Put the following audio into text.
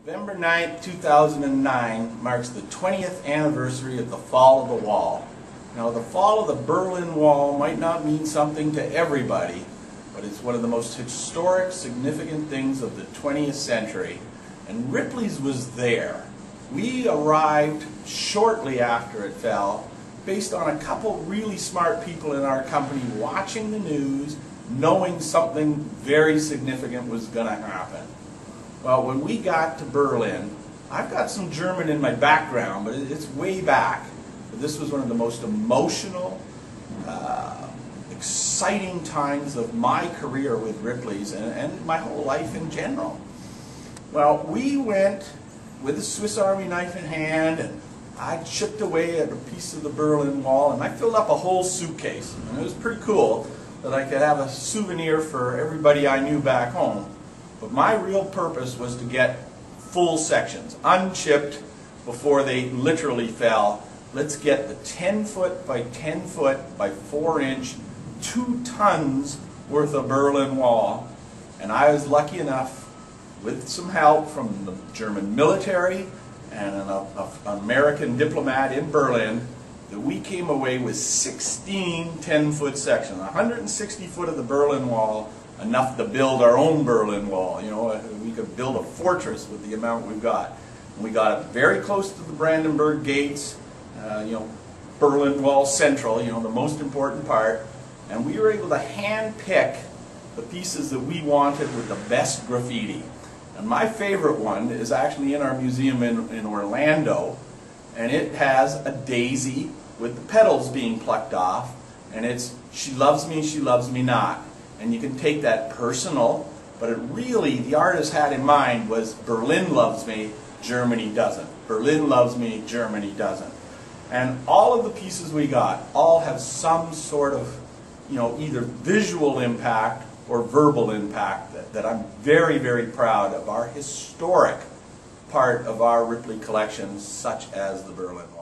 November 9th, 2009 marks the 20th anniversary of the fall of the wall. Now, the fall of the Berlin Wall might not mean something to everybody, but it's one of the most historic, significant things of the 20th century. And Ripley's was there. We arrived shortly after it fell, based on a couple really smart people in our company watching the news, knowing something very significant was going to happen. Well, when we got to Berlin, I've got some German in my background, but it's way back. But this was one of the most emotional, exciting times of my career with Ripley's and my whole life in general. Well, we went with a Swiss Army knife in hand, and I chipped away at a piece of the Berlin Wall, and I filled up a whole suitcase. And it was pretty cool that I could have a souvenir for everybody I knew back home. But my real purpose was to get full sections, unchipped before they literally fell. Let's get the 10-foot by 10-foot by 4-inch, 2 tons worth of Berlin Wall. And I was lucky enough, with some help from the German military and an American diplomat in Berlin, that we came away with 16 10-foot sections, 160 foot of the Berlin Wall, enough to build our own Berlin Wall. You know, we could build a fortress with the amount we've got. And we got it very close to the Brandenburg gates, you know, Berlin Wall Central, you know, the most important part. And we were able to hand pick the pieces that we wanted with the best graffiti. And my favorite one is actually in our museum in Orlando, and it has a daisy with the petals being plucked off, and it's "She loves me not." And you can take that personal, but it really, the artist had in mind was Berlin loves me, Germany doesn't. Berlin loves me, Germany doesn't. And all of the pieces we got all have some sort of, you know, either visual impact or verbal impact that I'm very, very proud of our historic part of our Ripley collection, such as the Berlin Wall.